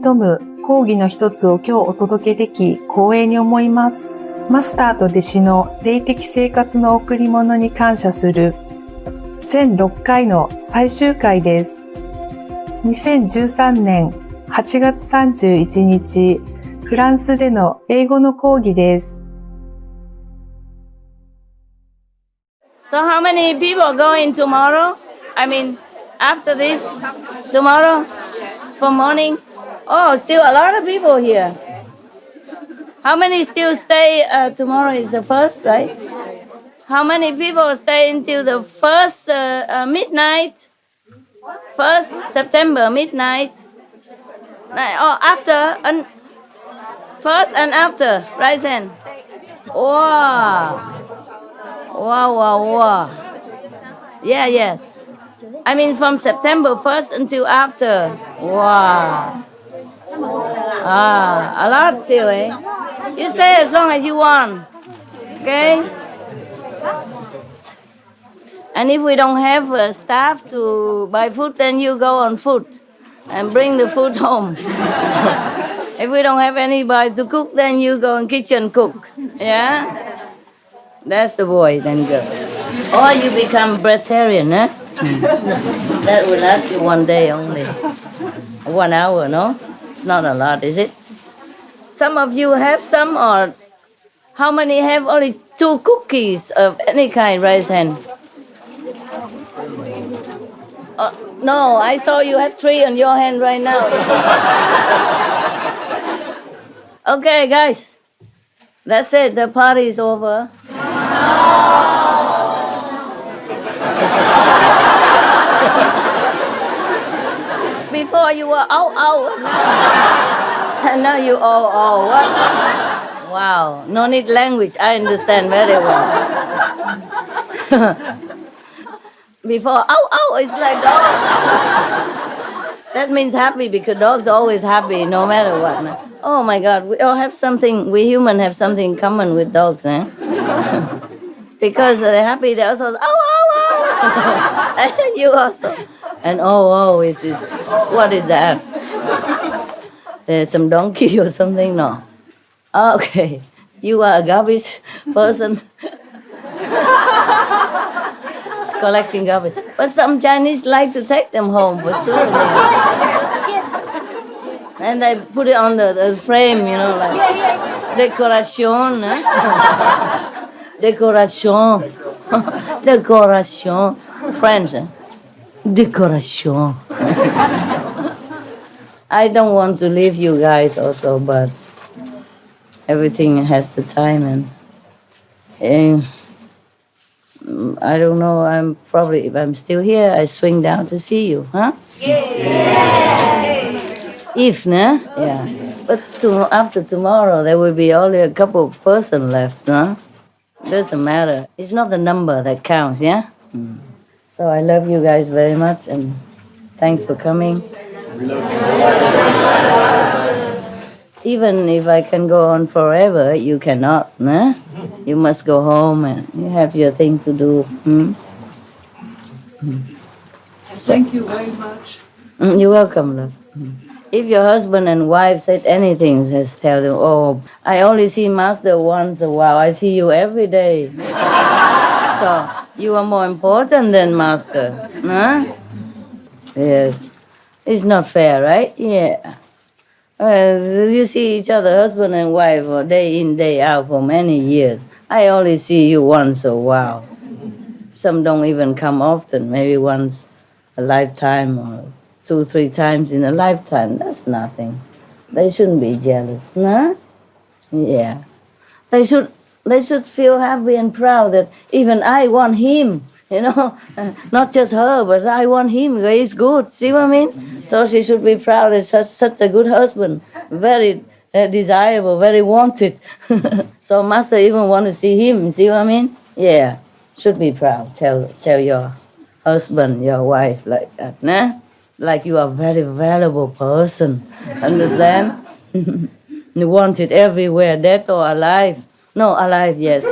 富む講義の一つを今日お届けでき光栄に思います。マスターと弟子の霊的生活の贈り物に感謝する全6回の最終回です。2013年8月31日、フランスでの英語の講義です。So how many people are going tomorrow? I mean, after this, tomorrow, for morning? Oh, still a lot of people here. How many still stay? Tomorrow is the first, right? How many people stay until the first midnight? 1st September midnight? Or after? First and after, right then? Wow. Wow. Yeah, yes. I mean from September 1st until after. Wow. A lot still, eh? You stay as long as you want. Okay? And if we don't have staff to buy food, then you go on foot and bring the food home. If we don't have anybody to cook, then you go in kitchen cook. Yeah? That's the boy, then girl. Or you become breatharian, eh? That will last you one day only. 1 hour, no? It's not a lot, is it? Some of you have some, or how many have only 2 cookies of any kind, raise hand. No, I saw you have 3 on your hand right now. Okay, guys. That's it. The party is over. Before you were and now you what? Wow, no need language. I understand very well. Before it's like that means happy, because dogs are always happy no matter what. Oh my God, we all have something. We humans have something in common with dogs, eh? Because they're happy, they also you also. And is this? What is that? There's some donkey or something? No. Okay, you are a garbage person. It's collecting garbage. But some Chinese like to take them home for souvenirs. And they put it on the frame, like decoration. Eh? Decoration. Decoration. French. Eh? Decoration. I don't want to leave you guys also, but everything has the time, and I don't know. If I'm still here, I swing down to see you, huh? Yay! If, nah? Yeah. But after tomorrow, there will be only a couple of person left, huh? Doesn't matter. It's not the number that counts, yeah? So I love you guys very much, and thanks for coming. Even if I can go on forever, you cannot, nah? You must go home and you have your thing to do. Thank you very much. You're welcome, love. If your husband and wife said anything, just tell them, I only see Master once a while. I see you every day. So you are more important than Master. Huh? Yes. It's not fair, right? Yeah. You see each other, husband and wife, for day in, day out for many years. I only see you once a while. Some don't even come often, maybe once a lifetime or 2-3 times in a lifetime. That's nothing. They shouldn't be jealous, huh? Yeah. They should feel happy and proud that even I want him, not just her, but I want him. He's good. See what I mean? So she should be proud that such a good husband, very desirable, very wanted. So Master even want to see him. See what I mean? Yeah, should be proud. Tell your husband, your wife like that, nah? Like you are a very valuable person. Understand? You want it everywhere, dead or alive. No, alive, yes.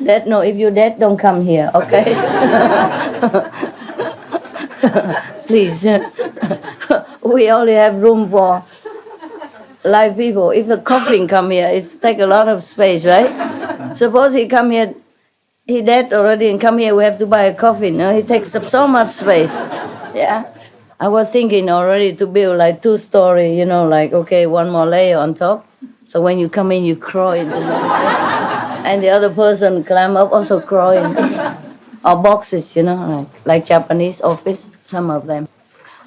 Dead, no. If you're dead, don't come here, okay? Please. we only have room for live people. If the coffin come here, it's take a lot of space, right? Suppose he come here, he dead already, and come here, we have to buy a coffin. He takes up so much space. Yeah. I was thinking already to build like 2-story, like, okay, one more layer on top. So when you come in, you crawl into the and the other person climb up, also crawl in. Or boxes, like Japanese office, some of them.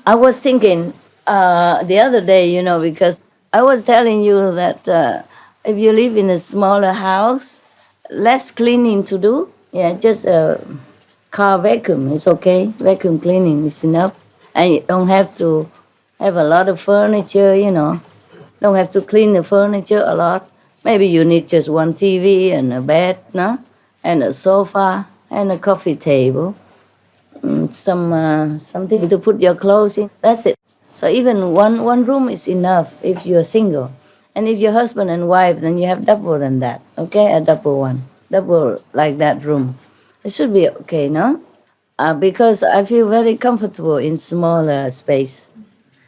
I was thinking the other day, because I was telling you that if you live in a smaller house, less cleaning to do. Yeah, just a car vacuum is okay. Vacuum cleaning is enough. And you don't have to have a lot of furniture, Don't have to clean the furniture a lot. Maybe you need just one TV and a bed, no? And a sofa and a coffee table. Something to put your clothes in. That's it. So even one room is enough if you're single. And if you're husband and wife, then you have double than that. Okay, a double one. Double like that room. It should be okay, no? Because I feel very comfortable in smaller space.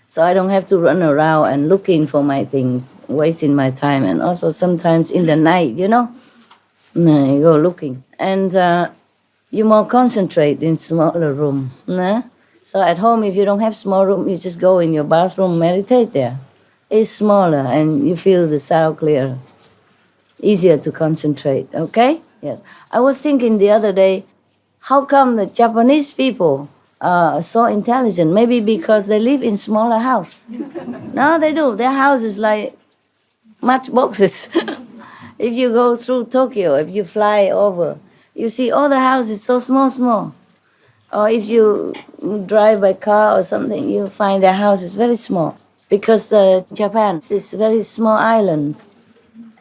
So I don't have to run around and looking for my things, wasting my time. And also sometimes in the night, you go looking. And you more concentrate in smaller room. Nah? So at home, if you don't have small room, you just go in your bathroom, meditate there. It's smaller and you feel the sound clearer. Easier to concentrate, okay? Yes. I was thinking the other day, how come the Japanese people are so intelligent? Maybe because they live in smaller house. No, they do. Their house is like matchboxes. If you go through Tokyo, if you fly over, you see all the houses so small. Or if you drive by car or something, you find their house is very small. Because Japan is very small islands.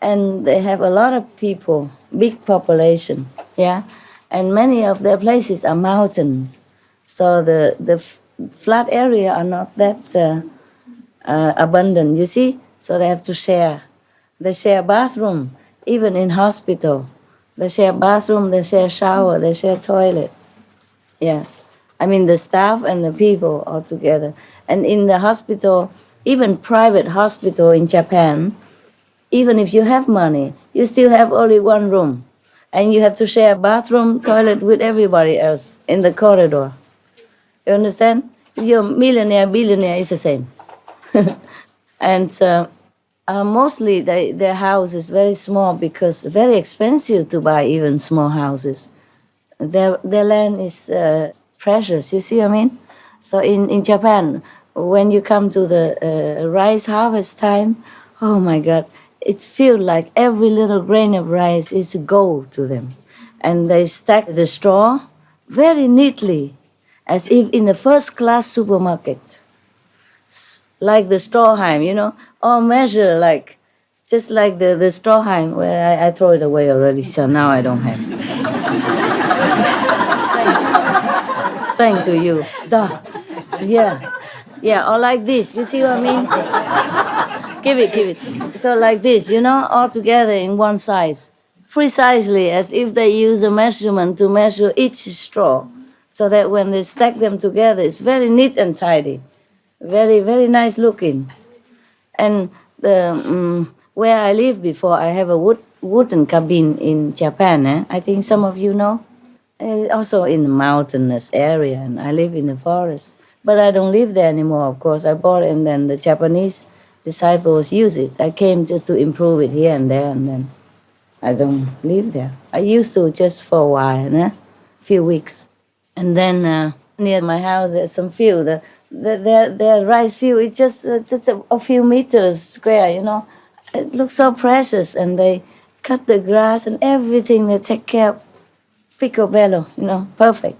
And they have a lot of people, big population, yeah? And many of their places are mountains. So the flat area are not that abundant, you see? So they have to share. They share bathroom, even in hospital. They share bathroom, they share shower, they share toilet. Yeah. I mean the staff and the people all together. And in the hospital, even private hospital in Japan, even if you have money, you still have only one room. And you have to share bathroom, toilet with everybody else in the corridor. You understand? If you're millionaire, billionaire, it's the same. And mostly their house is very small because very expensive to buy even small houses. Their land is precious, you see what I mean? So in Japan, when you come to the rice harvest time, oh my God, it feels like every little grain of rice is gold to them. And they stack the straw very neatly, as if in a first-class supermarket. Like the Stroheim, all measure like, just like the Stroheim, where I throw it away already, so now I don't have it. Thank to you. Duh. Yeah, or like this, you see what I mean? Give it. So like this, all together in one size. Precisely as if they use a measurement to measure each straw. So that when they stack them together, it's very neat and tidy. Very, very nice looking. And where I lived before, I have a wooden cabin in Japan. I think some of you know. Also in the mountainous area, and I live in the forest. But I don't live there anymore, of course. I bought it, and then the Japanese disciples use it. I came just to improve it here and there, and then I don't live there. I used to just for a while, few weeks. And then near my house, there's some field. The rice field is just a few meters square, It looks so precious, and they cut the grass and everything. They take care of picobello, perfect.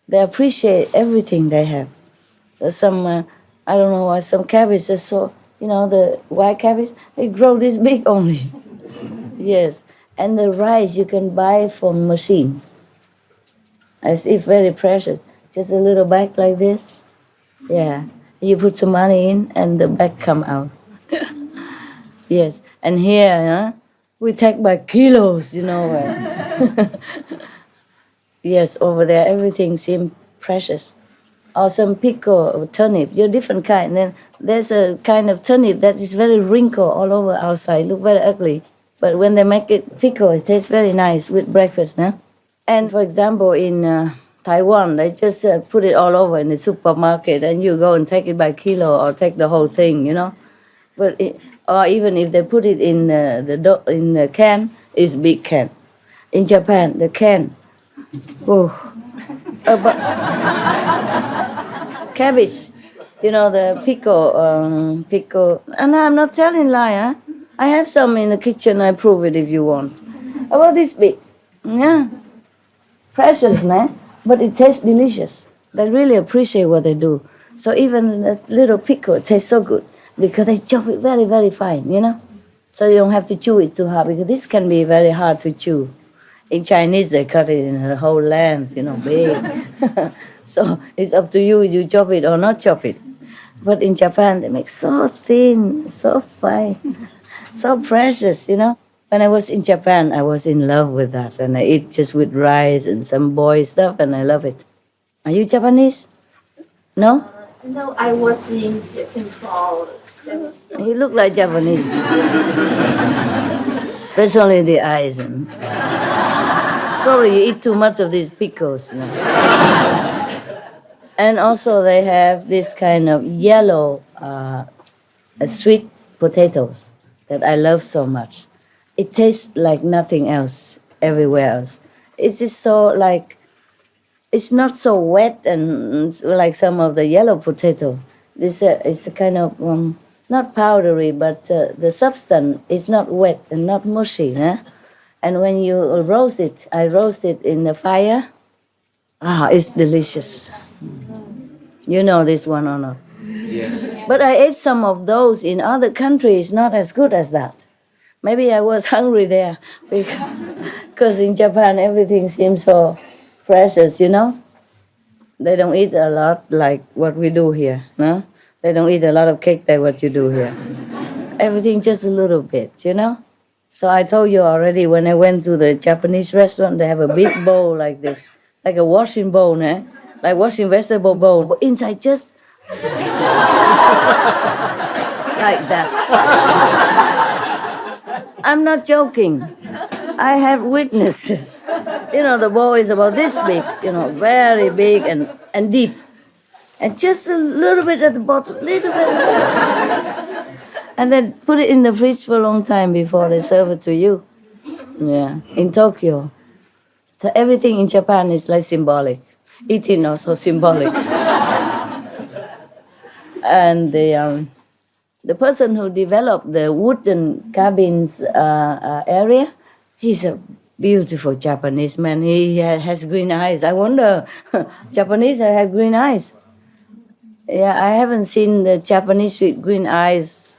They appreciate everything they have. There's some, I don't know why, some cabbages, so, the white cabbage, they grow this big only. Yes, and the rice you can buy from machine. As if very precious. Just a little bag like this. Yeah, you put some money in and the bag come out. Yes, and here, we take by kilos, Yes, over there everything seems precious. or some pickle or turnip, different kind. Then there's a kind of turnip that is very wrinkled all over outside, look very ugly. But when they make it pickle, it tastes very nice with breakfast. Nah? And for example, in Taiwan, they just put it all over in the supermarket, and you go and take it by kilo or take the whole thing, But or even if they put it in the can, it's big can. In Japan, the can, cabbage, the pickle. And I'm not telling lie, huh? I have some in the kitchen. I prove it if you want. About this big, yeah, precious, nah? But it tastes delicious. They really appreciate what they do. So even that little pickle tastes so good because they chop it very, very fine, So you don't have to chew it too hard because this can be very hard to chew. In Chinese, they cut it in a whole length, big. So it's up to you, you chop it or not chop it. But in Japan, they make so thin, so fine, so precious, When I was in Japan, I was in love with that. And I eat just with rice and some boiled stuff, and I love it. Are you Japanese? No? No, I was in Japan for 7 years. You look like Japanese. Especially the eyes. And probably you eat too much of these pickles. No? And also they have this kind of yellow sweet potatoes that I love so much. It tastes like nothing else everywhere else. It's just so it's not so wet and like some of the yellow potato. It's a kind of, not powdery, but the substance is not wet and not mushy. Huh? And when you roast it, I roast it in the fire. It's delicious. You know this one or not? Yeah. But I ate some of those in other countries, not as good as that. Maybe I was hungry there because in Japan everything seems so precious, They don't eat a lot like what we do here, no? They don't eat a lot of cake like what you do here. Everything just a little bit, So I told you already, when I went to the Japanese restaurant, they have a big bowl like this, like a washing bowl, like washing vegetable bowl, but inside just like that. I'm not joking. I have witnesses. The bowl is about this big, very big and deep. And just a little bit at the bottom, little bit. And then put it in the fridge for a long time before they serve it to you. Yeah, in Tokyo. So everything in Japan is like symbolic. Eating also symbolic. And the person who developed the wooden cabins area, he's a beautiful Japanese man. He has green eyes. I wonder, Japanese have green eyes. Yeah, I haven't seen the Japanese with green eyes.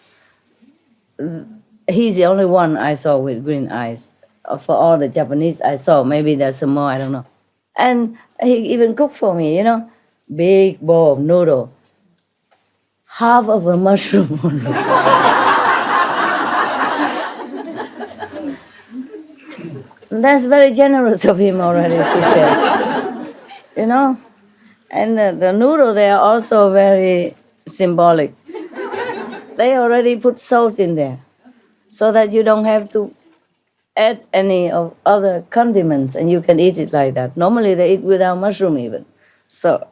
He's the only one I saw with green eyes. For all the Japanese I saw, maybe there's some more, I don't know. And he even cooked for me, big bowl of noodle. Half of a mushroom. That's very generous of him already to share. And the noodle, they are also very symbolic. They already put salt in there so that you don't have to add any of other condiments and you can eat it like that. Normally they eat without mushroom even. So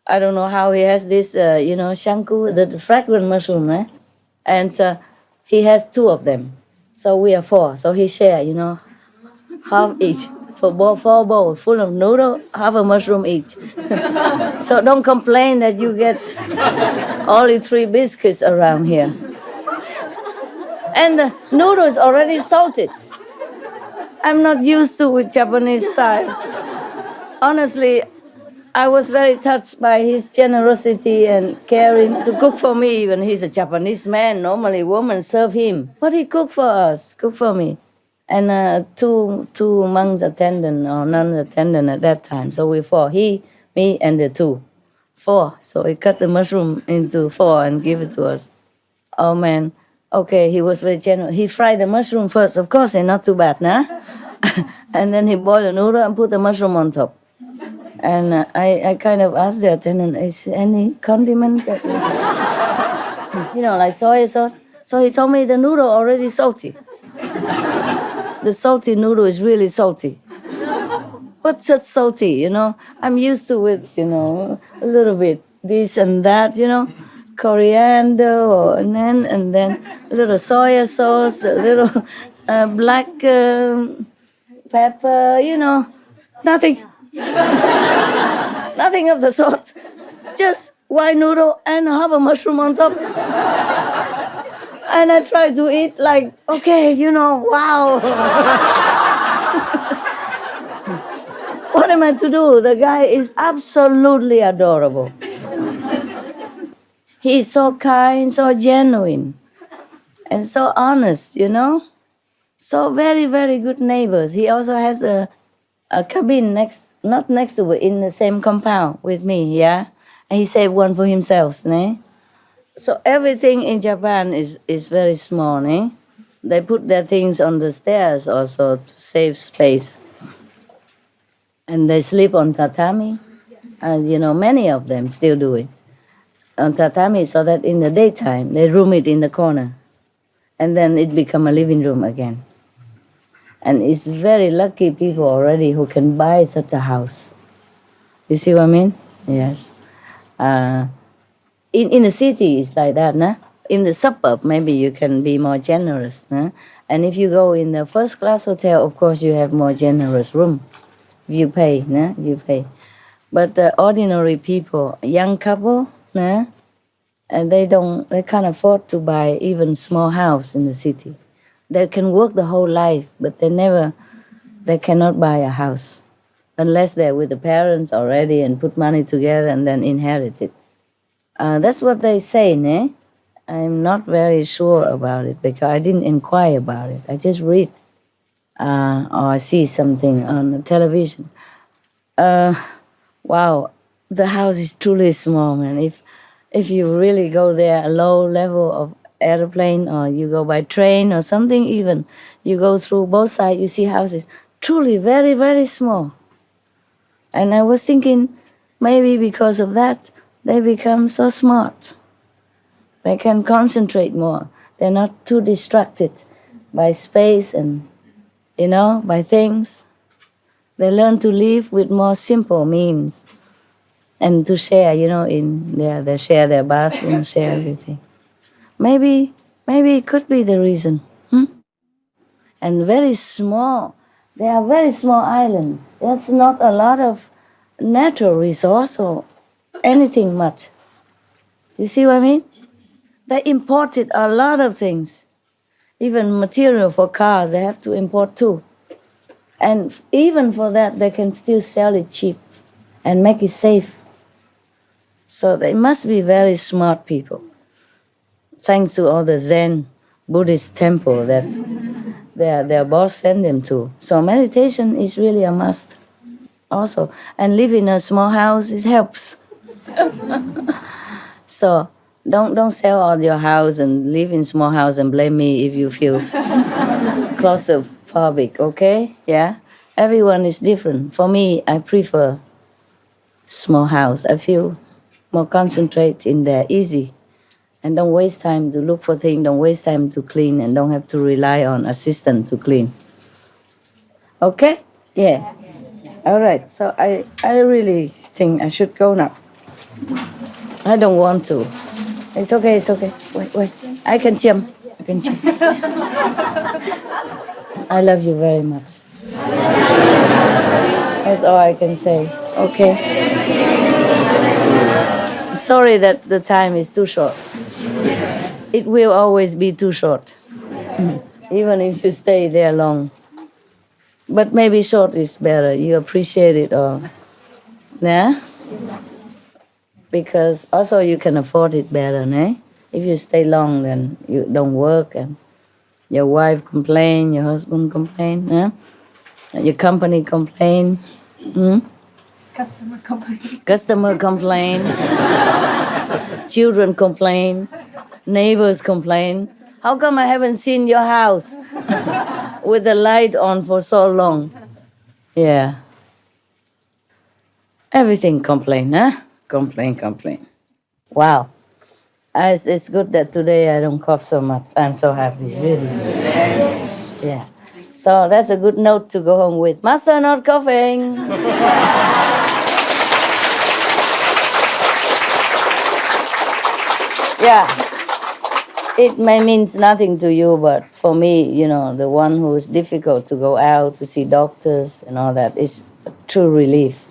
I don't know how he has this, shanku, the fragrant mushroom, and he has 2 of them. So we are 4. So he share, half each. For 4 bowls full of noodle, half a mushroom each. So don't complain that you get only 3 biscuits around here. And the noodle is already salted. I'm not used to with Japanese style. Honestly, I was very touched by his generosity and caring to cook for me. Even he's a Japanese man. Normally, women serve him, but he cooked for us, cooked for me, and two monks attendant or nuns attendant at that time. So we 4, he, me, and the 2, 4. So he cut the mushroom into 4 and give it to us. Oh man, okay, he was very generous. He fried the mushroom first, of course, and not too bad, nah. And then he boiled the noodle and put the mushroom on top. And I kind of asked the attendant, is any condiment? Like soy sauce. So he told me the noodle already salty. The salty noodle is really salty. What's such salty, I'm used to it, a little bit this and that, coriander and then a little soy sauce, a little black pepper, nothing. Nothing of the sort. Just white noodle and half a mushroom on top. And I tried to eat like, okay, wow. What am I to do? The guy is absolutely adorable. He's so kind, so genuine, and so honest, So very, very good neighbors. He also has a cabin not next to it, in the same compound with me, yeah? And he saved one for himself, né? So everything in Japan is very small, né? They put their things on the stairs also to save space. And they sleep on tatami. And, many of them still do it. On tatami, so that in the daytime, they room it in the corner. And then it become a living room again. And it's very lucky people already who can buy such a house. You see what I mean? Yes. In the city, it's like that, nah? In the suburb, maybe you can be more generous, nah? And if you go in the first-class hotel, of course, you have more generous room. You pay, nah? You pay. But ordinary people, young couple, nah? And they can't afford to buy even small house in the city. They can work the whole life, but they cannot buy a house unless they're with the parents already and put money together and then inherit it. That's what they say, né? I'm not very sure about it because I didn't inquire about it. I just read or I see something on the television. Wow, the house is truly small, man. If you really go there, a low level of airplane, or you go by train or something, even you go through both sides, you see houses truly very, very small. And I was thinking, maybe because of that, they become so smart. They can concentrate more. They're not too distracted by space and, by things. They learn to live with more simple means and to share, they share their bathroom, share everything. Maybe it could be the reason. And very small. They are very small island. There's not a lot of natural resource or anything much. You see what I mean? They imported a lot of things. Even material for cars, they have to import too. And even for that, they can still sell it cheap and make it safe. So they must be very smart people. Thanks to all the Zen Buddhist temple that their boss sent them to. So meditation is really a must also. And live in a small house, it helps. So don't sell all your house and live in small house and blame me if you feel claustrophobic, okay? Yeah? Everyone is different. For me, I prefer small house. I feel more concentrate in there, easy. And don't waste time to look for things, don't waste time to clean, and don't have to rely on assistant to clean. Okay? Yeah. All right. So I really think I should go now. I don't want to. It's okay. Wait. I can jump. I love you very much. That's all I can say. Okay. Sorry that the time is too short. It will always be too short, even if you stay there long. But maybe short is better. You appreciate it all. Yeah? Because also you can afford it better, né? If you stay long, then you don't work and your wife complain, your husband complain, yeah? Your company complain. Customer complain. Children complain. Neighbors complain. How come I haven't seen your house with the light on for so long? Yeah. Everything complain, huh? Complain. Wow. It's good that today I don't cough so much. I'm so happy, really. Yeah. So that's a good note to go home with. Master not coughing. Yeah. It may means nothing to you, but for me, the one who is difficult to go out to see doctors and all that is a true relief.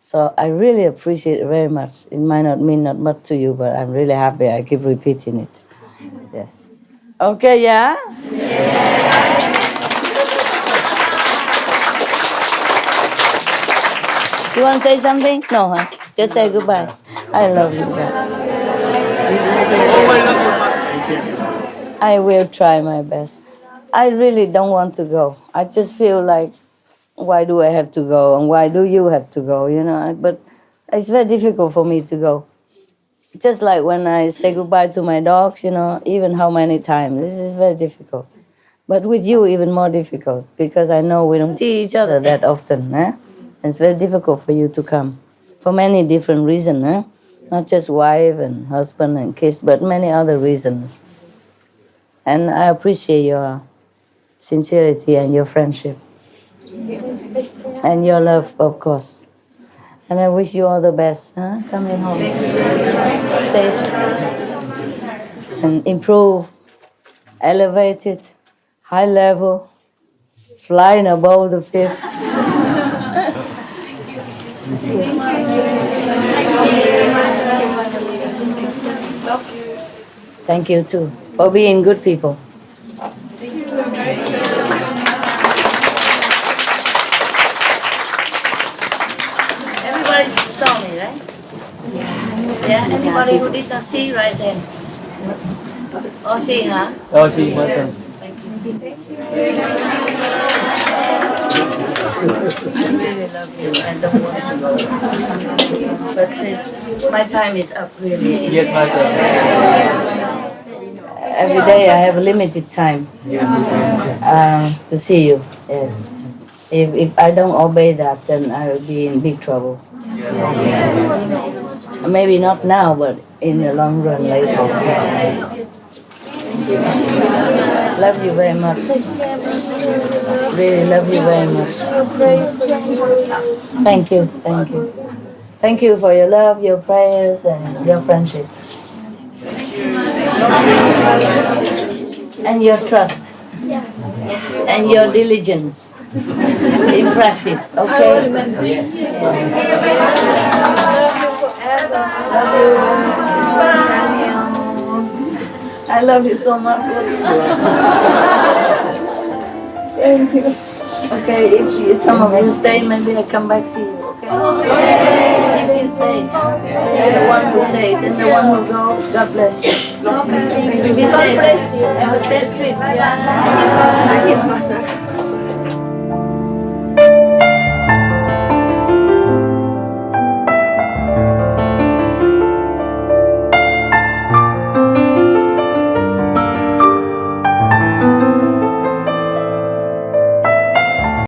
So I really appreciate it very much. It might not mean not much to you, but I'm really happy. I keep repeating it. Yes. Okay, yeah? You want to say something? No, huh? Just say goodbye. I love you guys. I will try my best. I really don't want to go. I just feel like, why do I have to go? And why do you have to go? But it's very difficult for me to go. Just like when I say goodbye to my dogs, even how many times. This is very difficult. But with you, even more difficult, because I know we don't see each other that often. It's very difficult for you to come for many different reasons. Not just wife and husband and kids, but many other reasons. And I appreciate your sincerity and your friendship. And your love, of course. And I wish you all the best, coming home. Safe and improve, elevated, high level, flying above the fifth. Thank you too for being good people. Everybody saw me, right? Yeah. Anybody who did not see, raise hand. Oh, see, huh? Oh, see, welcome. I really love you and don't want to go. But since my time is up, really. Yes, welcome. Every day I have a limited time to see you. Yes. If I don't obey that, then I will be in big trouble. Maybe not now, but in the long run later. Love you very much. Really love you very much. Thank you. Thank you for your love, your prayers, and your friendship. And your trust. And your diligence in practice, okay? I love you so much. Thank you. Okay, if some of you stay, maybe I come back see you, okay? If you stay, the one who stays and the one who goes, God bless you. God bless you. Have a safe trip. Yeah.